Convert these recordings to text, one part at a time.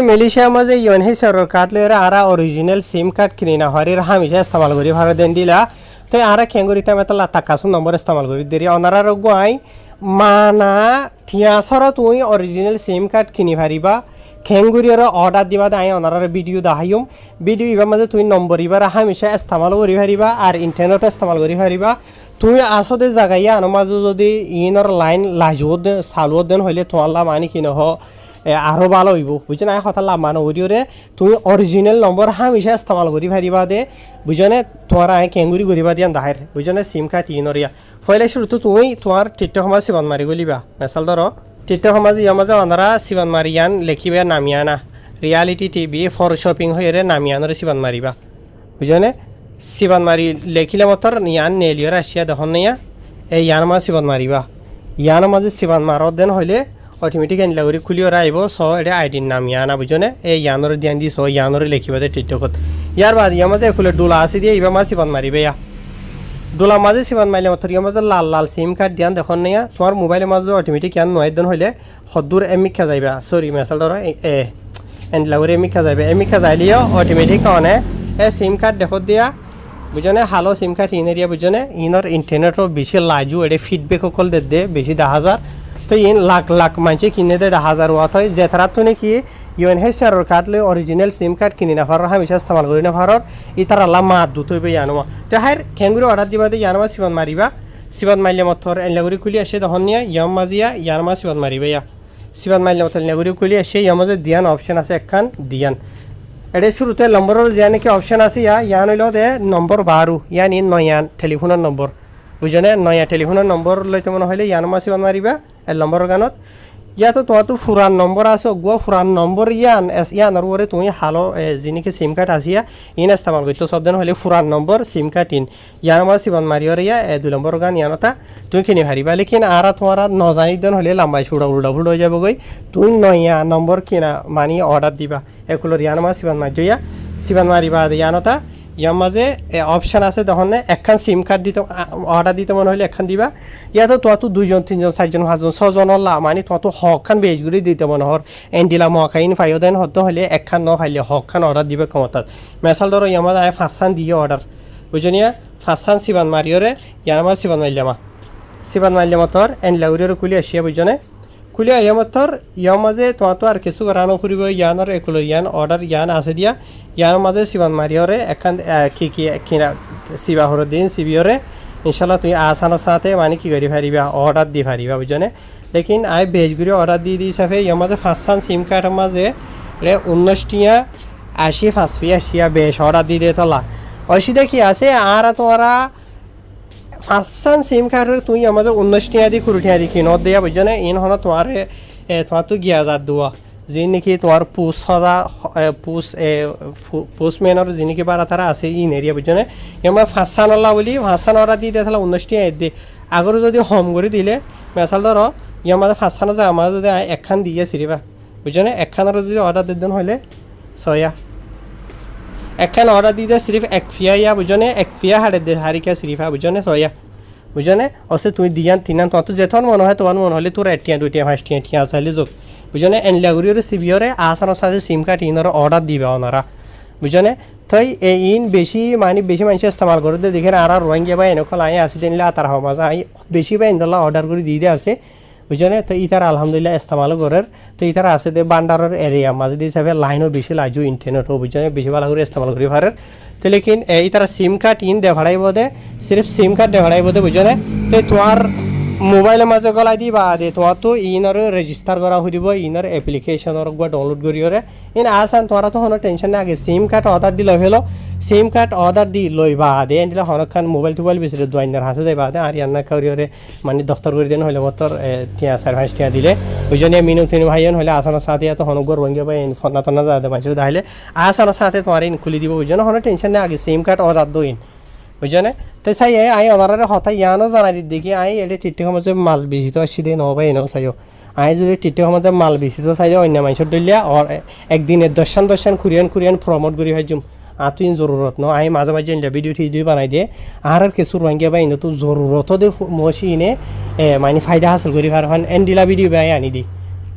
Malaysia মাঝে UNH card লইরা আরা original সিম card কিনে না হরির হামিশা ইস্তেমাল করি ভারত দেন দিলা তো আরা খেঙ্গুরিতে মেতালা টাকাসুন নম্বর ইস্তেমাল করি দেরি অনারা রগুয়াই মানা থিয়াসর তুই অরিজিনাল সিম কার্ড কিনি পারিবা খেঙ্গুরির অর্ডার দিবা দাই অনারার ভিডিও দাহাইম ভিডিও ইবার মাঝে তুই নম্বর ইবার হামিশা ইস্তেমাল করি পারিবা আর ইন্টারনেট ইস্তেমাল করি পারিবা তুই আসতে জাগাইয়া আনো মাঝে যদি ইনর লাইন লাজুত দেন চালুত দেন হইলে তোমাল্লা মানি কিনে হ আরও ভালো হইব বুঝছেন আয় কথা লাভ মানো ওরিওরে তুমি অরিজিনাল নম্বর হামিশা ইস্তেমাল করি পারিবা দে বুঝনে তোমার আয় কেঙ্গুরি করিবা দিয়ান দাহের বুঝনে সিম কার্ড ইনরিয়া ফলে শুরুতে তুমি তোমার টিকটক সমাজ সিবান মারি গলিবা মেসাল ধরো টিকটক সমাজ ইয়ার মাঝে অনারা সিবান মারিয়ান লেখিবা নামিয়ানা রিয়ালিটি টিভি ফর শপিং হয়ে নামিয়ানরে সিবান মারিবা বুঝনে সিবান মারি লেখিলে মতর ইয়ান নেলিয়র আসিয়া দেখুন নিয়া এই ইয়ান মাঝে সিবান মারিবা ইয়ান মাঝে সিবান মারত দেন হইলে অটোমেটিক এনলা করে খুলিও রাইব স এটা আইডির নাম ইয়ানা বুঝনে এই ইয়ানোর দিয়ান দি স ইয়ানোর লেখিবা দে টিকটকত ইয়ার বাদ ইয়ার মাঝে খুলে ডোলা আসি দিয়ে ইবা মাছ সিবান মারিবে ইয়া ডোলা মাঝে সিবান মারিলে মতো ইয়ার মাঝে লাল লাল সিম কার্ড দিয়ান দেখুন নিয়া তোমার মোবাইলের মাঝে অটোমেটিক ইয়ান নয় দিন হইলে সদূর এমিক্ষা যাইবা সরি মেসাল ধরো এনলা করে এমিক্ষা যাইবে এমিক্ষা যাইলেও অটোমেটিক অনে এ সিম কার্ড দেখত দিয়া বুঝনে হালো সিম কার্ড ইনেরিয়া বুঝনে ইনর ইন্টারনেটও বেশি লাজু এটা ফিডব্যাক সকল দে বেশি 10,000 তো ইন লাখ লাখ মানুষে কিনে দেয় 10,000 ওয়াত হয় যে তারা তো নাকি ইউএনএইচ কার্ড লই অরিজিনাল সিম কার্ড কিনে না পারার হামেশা ইস্তেমাল করি না পারার ই তারা আল্লাহ মা দুত হইবে ইয়ানোমা তো হাইর খেঙ্গুরি অর্ডার দিবা দে ইয়ানোমা সিবান মারিবা সিবান মারলে মতর এনলাগুড়ি খুলি আসে তখন নিয়ে ইয়াম মাজিয়া ইয়ানোমা সিবান মারিবা ইয়া সিবান মারলে মতর এনলাগুড়ি খুলি আসে ইয়ার মাঝে দিয়ান অপশন আছে একখান দিয়ান এটা শুরুতে নম্বরের যে নাকি অপশন আছে ইয়ান হইল দে নম্বর 12 ইয়ান ইন নয়ান টেলিফোনের নম্বর বুঝনে নয়া টেলিফোনের নম্বর লইতে মনে হলে ইয়ানোমা সিবান মারিবা এর নম্বরের গানত ইয়াতো তোমার তো ফুরান নম্বর আছে গো ফুরান নম্বর ইয়ানোর ওরে তুমি হালো যিনিকে সিম কার্ড আসিয়া ইন ইস্তেমাল করতো সব দিন হলে ফুরান নম্বর সিম কার্ড ইন ইয়ানোমা সিবান মারিওর ইয়া 2 নম্বর গান ইয়ানতা তুমি কিনে হারিবা লেকিন আর তোমার নজানি দিন হলে লম্বাই সুড়া উল্টা ফুল হয়ে যাবো গই তুমি নয়া নম্বর কিনা মানি অর্ডার দিবা এগুলোর ইয়ানোমা সিবান মারিয়া সিবান মারিবা ইয়ানতা ইয়ার মাঝে অপশান আছে তখন একখান সিম কার্ড দিতে অর্ডার দিতে মনে হলে একখান দিবা ইয়াতো তোমার তো 2 জন 3 জন 4 জন 5 জন 6 জন মানে তোমার তো হকখান বেজগুলি দিতে মনে হর এন্ডিলা মহাখাইন ফাইও দেন হতে হলে একখান ন ফাইলে হকখান অর্ডার দিবে ক্ষমতার মেসাল ধরো ইয়ার মাঝে 5খান দিয়ে অর্ডার বুঝনিয়া 5খান সিবান মারিওরে ইয়ার মাঝে সিবান মারলে মতর এনলাউরিওর খুলি আসিয়া বুঝনে খুলি আইয়া মতর ইয়ার মাঝে তোমার তো আর কিছু রানো করিব ইয়ানোর এগুলো ইয়ান অর্ডার ইয়ান আছে দিয়া ইয়ার মাঝে সিবান মারিওরে একখান কি কিনা সিবা হর দিন সিবিওরে ইনশাল্লাহ তুমি আসানোর সাথে মানে কি করি পারিবা অর্ডার দিয়ে পারিবা বুঝনে লেকিন আই বেজগুড়ি অর্ডার দিয়ে হিসাবে ইয়ার মাঝে 5খান সিম কার্ডের মাঝে 19 টিয়া 80 5 বেশ অর্ডার দিয়ে দিয়ে তোলা অসুবিধা কি আছে আর তোমরা 5খান সিম কার্ডের তুই আমাদের 19 টিয়া দি 20 টিয়া দি কিনত দিয়া বুঝনে ইন হন তোমার তো 11,000 দেওয়া যে নাকি তোমার পোস্টম্যানের যে নাকি বারা তারা আছে ইন এরিয়া বুঝনে এবার 5খান ওলা বলি 5খান অর্ডার দিয়ে দিয়ে 19 টিয়া দিয়ে আগরে যদি হোম করে দিলে মেসাল ধরো ইয়ার মাঝে 5খান আছে আমার যদি একখান দিয়ে সিরিবা বুঝনে একখানের যদি অর্ডার দিতেন হলে 6 একখান অর্ডার দিয়ে সিরিফ 1 ফিয়া ইয়া বুঝনে 1 ফিয়া হারিকা সিরিফা বুঝনে 6 বুঝনে অসে তুমি দিয়ান তিনান তোমার তো যেতন মনে হয় তোমার মনে হলে তোর 1 টিয়া 2 টিয়া 5 টিয়া টিয়া চাইলে যোগ বুঝনে এনলাগুড়ির সিবিওরে আসানোর সাথে সিম কার্ড ইনারা অর্ডার দিবে ওনারা বুঝনে তাই ইন বেশি বেশি মানুষ ইস্তেমাল করে দেখে আর রোহিঙ্গা বা এনেকল আই আসি দিনলে তার হওয়া আই বেশি বা ইন্দোল্লা অর্ডার করে দিয়ে আছে বুঝনে তো ইতার আলহামদুলিল্লাহ ইস্তেমালও করার তো ইতার আছে দে বান্ডারের এরিয়া মাঝে দিয়ে হিসাবে লাইনও বেশি লাজু ইন্টারনেটও বুঝনে বেশি ভালো করে ইস্তেমাল করি পারের তো লেকিন ইতারা সিম কার্ড ইন দেখাড়াইব দে সির্ফ সিম কার্ড দেখাড়াইব দে বুঝনে তো তোমার মোবাইলের মাঝে গলাই দিবা দে তোমার তো ইনর রেজিস্টার করা হয়ে দিব ইনর এপ্লিকেশনের ডাউনলোড করিওরে ইন আসান তোমার তো কোনো টেনশন না আগে সিম কার্ড অর্ডার দি লইলো সিম কার্ড অর্ডার দি লইবা দে এনদিলা হনখান মোবাইল টোবাইল বেশি দুয়াইনার হাসে যাইবা দে আর ইয়ান্না করিওরে মানে দফতর করে দেন হইলে মতর টিয়া 4-5 টিয়া দিলে বুঝনে মিনু তিন ভাইয়ান হইলে আসানোর সাথে এত হনগর রঙ্গে বা ফোনা টোনা যা দে মানুষের দাইলে আসানোর সাথে তোমার ইন খুলি দিব বুঝনে কোনো টেনশন না আগে সিম কার্ড অর্ডার দইন বুঝনে তো চাই আই অনারে হঠাৎ ইয়ানো জানাই দি দেখি আই এটা টিকটক মাঝে মাল বেশি তো আসি দে নবাই এনে চাইও আই যদি টিকটক মাঝে মাল বেশি তো চাইলে অন্য মানুষের দলিয়া একদিনে 10 কুরিয়ান প্রমোট করি হয় তুই জরুরত ন আই মাঝে মাঝে ভিডিও টিডিও বানাই দিয়ে আর কিছু রোহিঙ্গা বা ইনো তো জরুরত দে মসি ইনে মানে ফায়দা হাসিল করি পার এন্ডিলা ভিডিও বাই আনি দি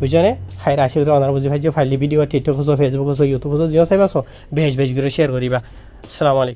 বুঝছনে হাই রাশি করে অনার বুঝি ভাই যে ফাইলি ভিডিও টিকটক হচ্ছে ফেসবুক হচ্ছে ইউটিউব হচ্ছে জিও চাইবাছ বেশ বেশ করে শেয়ার করিবা আসসালামু আলাইকুম